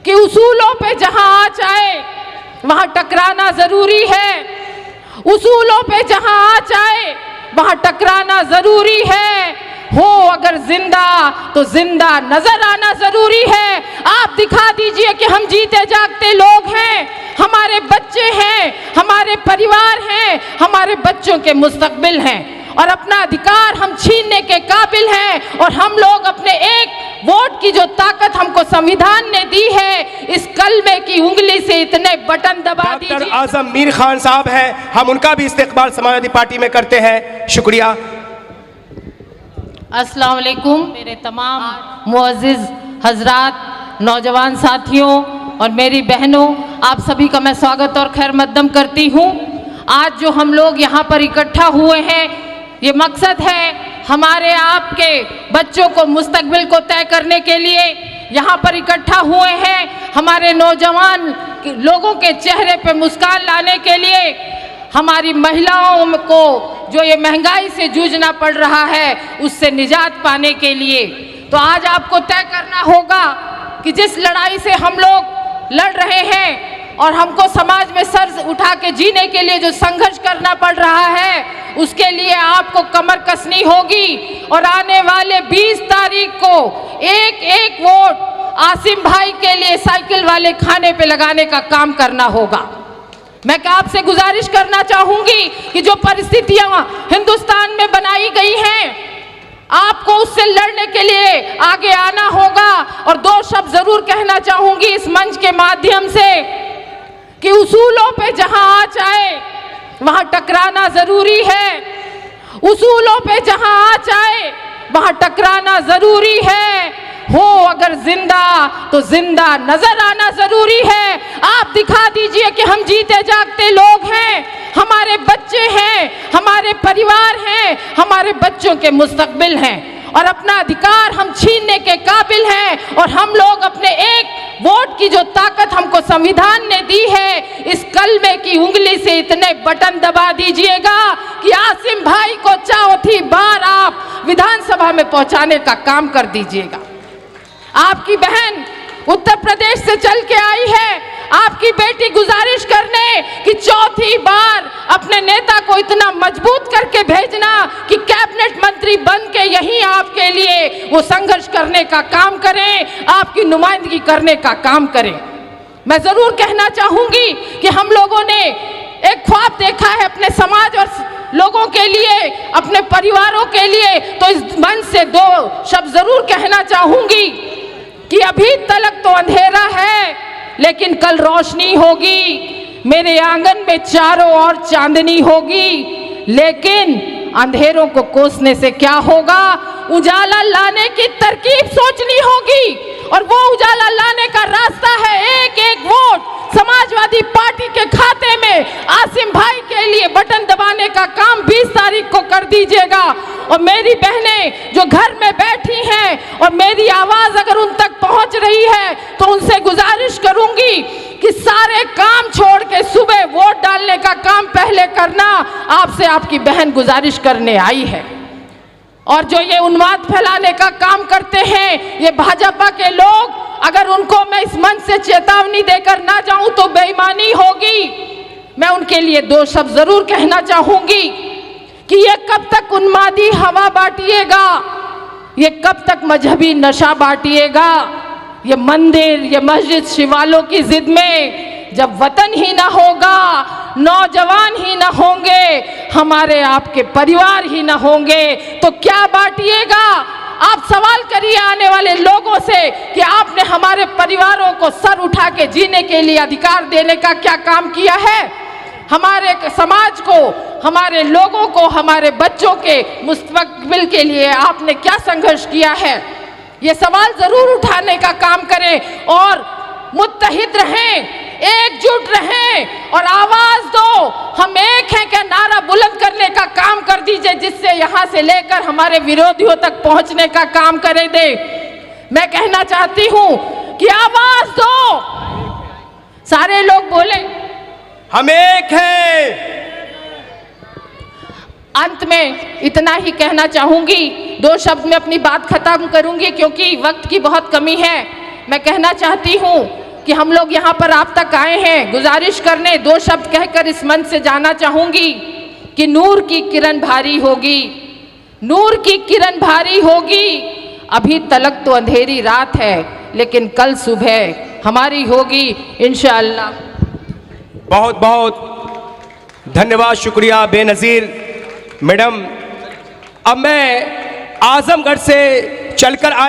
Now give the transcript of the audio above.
कि उसूलों पे जहां आँच आए वहां टकराना जरूरी है। उसूलों पे जहां आँच आए वहां टकराना जरूरी है। हो अगर जिंदा तो जिंदा नजर आना जरूरी है। आप दिखा दीजिए कि हम जीते जागते लोग हैं, हमारे बच्चे हैं, हमारे परिवार हैं, हमारे बच्चों के मुस्तकबिल हैं और अपना अधिकार हम छीनने के काबिल हैं। और हम लोग अपने एक वोट की जो ताकत हमको संविधान ने दी है, इस कलमे की उंगली से इतने बटन दबा दीजिए। डॉक्टर आजम मीर खान साहब हैं, हम उनका भी इस्तेकबाल समाजवादी पार्टी में करते हैं। शुक्रिया। अस्सलाम वालेकुम मेरे तमाम मुअज़्ज़िज़ हजरात, नौजवान साथियों और मेरी बहनों, आप सभी का मैं स्वागत और खैर मकदम करती हूँ। आज जो हम लोग यहाँ पर इकट्ठा हुए हैं, ये मकसद है हमारे आपके बच्चों को मुस्तकबिल को तय करने के लिए यहाँ पर इकट्ठा हुए हैं। हमारे नौजवान लोगों के चेहरे पे मुस्कान लाने के लिए, हमारी महिलाओं को जो ये महंगाई से जूझना पड़ रहा है उससे निजात पाने के लिए। तो आज आपको तय करना होगा कि जिस लड़ाई से हम लोग लड़ रहे हैं और हमको समाज में सर उठा के जीने के लिए जो संघर्ष करना पड़ रहा है, उसके लिए आपको कमर कसनी होगी और आने वाले 20 तारीख को एक एक वोट आसिम भाई के लिए साइकिल वाले खाने पे लगाने का काम करना होगा। मैं आपसे गुजारिश करना चाहूंगी कि जो परिस्थितियां हिंदुस्तान में बनाई गई हैं, आपको उससे लड़ने के लिए आगे आना होगा। और दो शब्द जरूर कहना चाहूंगी इस मंच के माध्यम से कि उसूलों पे जहां आँच आए वहां टकराना जरूरी है। उसूलों पे जहां आँच आए वहां टकराना जरूरी है। हो अगर जिंदा तो जिंदा नजर आना जरूरी है। आप दिखा दीजिए कि हम जीते जागते लोग हैं, हमारे बच्चे हैं, हमारे परिवार हैं, हमारे बच्चों के मुस्तकबिल हैं और अपना अधिकार हम छीनने के काबिल हैं। और हम लोग अपने एक वोट की जो ताकत हमको संविधान ने दी है, इस कलमे की उंगली से इतने बटन दबा दीजिएगा कि आसिम भाई को चौथी बार आप विधानसभा में पहुंचाने का काम कर दीजिएगा। आपकी बहन उत्तर प्रदेश से चल के आई है, आपकी बेटी गुजारिश करने कि चौथी बार अपने नेता को इतना मजबूत करके भेजना कि कैबिनेट मंत्री बन के यहीं आपके लिए वो संघर्ष करने का काम करें, आपकी नुमाइंदगी करने का काम करें। मैं जरूर कहना चाहूंगी कि हम लोगों ने एक ख्वाब देखा है अपने समाज और लोगों के लिए, अपने परिवारों के लिए। तो इस मंच से दो शब्द जरूर कहना चाहूंगी कि अभी तलक तो अंधेरा है लेकिन कल रोशनी होगी। मेरे आंगन में चारों ओर चांदनी होगी, लेकिन अंधेरों को कोसने से क्या होगा, उजाला लाने की तरकीब सोचनी होगी। और वो उजाला लाने का रास्ता है एक एक वोट समाजवादी पार्टी के खाते में आसिम भाई के लिए बटन दबाने का काम 20 तारीख को कर दीजिएगा। और मेरी बहनें जो घर में बैठी हैं और मेरी आवाज अगर उन तक पहुंच रही है, तो उनसे गुजारिश करूंगी कि सारे काम छोड़ के सुबह वोट डालने का काम पहले करना। आपसे आपकी बहन गुजारिश करने आई है। और जो ये उन्माद फैलाने का काम करते हैं ये भाजपा के लोग, अगर उनको मैं इस मंच से चेतावनी देकर ना जाऊं तो बेईमानी होगी। मैं उनके लिए दो शब्द जरूर कहना चाहूंगी कि ये कब तक उन्मादी हवा बांटिएगा, ये कब तक मजहबी नशा बांटिएगा। ये मंदिर, ये मस्जिद, शिवालों की जिद में जब वतन ही ना होगा, नौजवान ही ना होंगे, हमारे आपके परिवार ही ना होंगे, तो क्या बांटिएगा। आप सवाल करिए आने वाले लोगों से कि आपने हमारे परिवारों को सर उठा के जीने के लिए अधिकार देने का क्या काम किया है। हमारे समाज को, हमारे लोगों को, हमारे बच्चों के मुस्तकबिल के लिए आपने क्या संघर्ष किया है। ये सवाल जरूर उठाने का काम करें और मुत्तहिद रहें, एकजुट रहें और आवाज दो, हम एक हैं का नारा बुलंद करने का काम कर दीजिए, जिससे यहाँ से लेकर हमारे विरोधियों तक पहुँचने का काम करे दे। मैं कहना चाहती हूँ कि आवाज दो, सारे लोग बोले हम एक हैं। अंत में इतना ही कहना चाहूंगी, दो शब्द में अपनी बात खत्म करूंगी क्योंकि वक्त की बहुत कमी है। मैं कहना चाहती हूँ कि हम लोग यहाँ पर आप तक आए हैं गुजारिश करने, दो शब्द कहकर इस मंच से जाना चाहूंगी कि नूर की किरण भारी होगी, नूर की किरण भारी होगी। अभी तलक तो अंधेरी रात है, लेकिन कल सुबह हमारी होगी इंशाअल्लाह। बहुत बहुत धन्यवाद, शुक्रिया बेनज़ीर मैडम। अब मैं आजमगढ़ से चलकर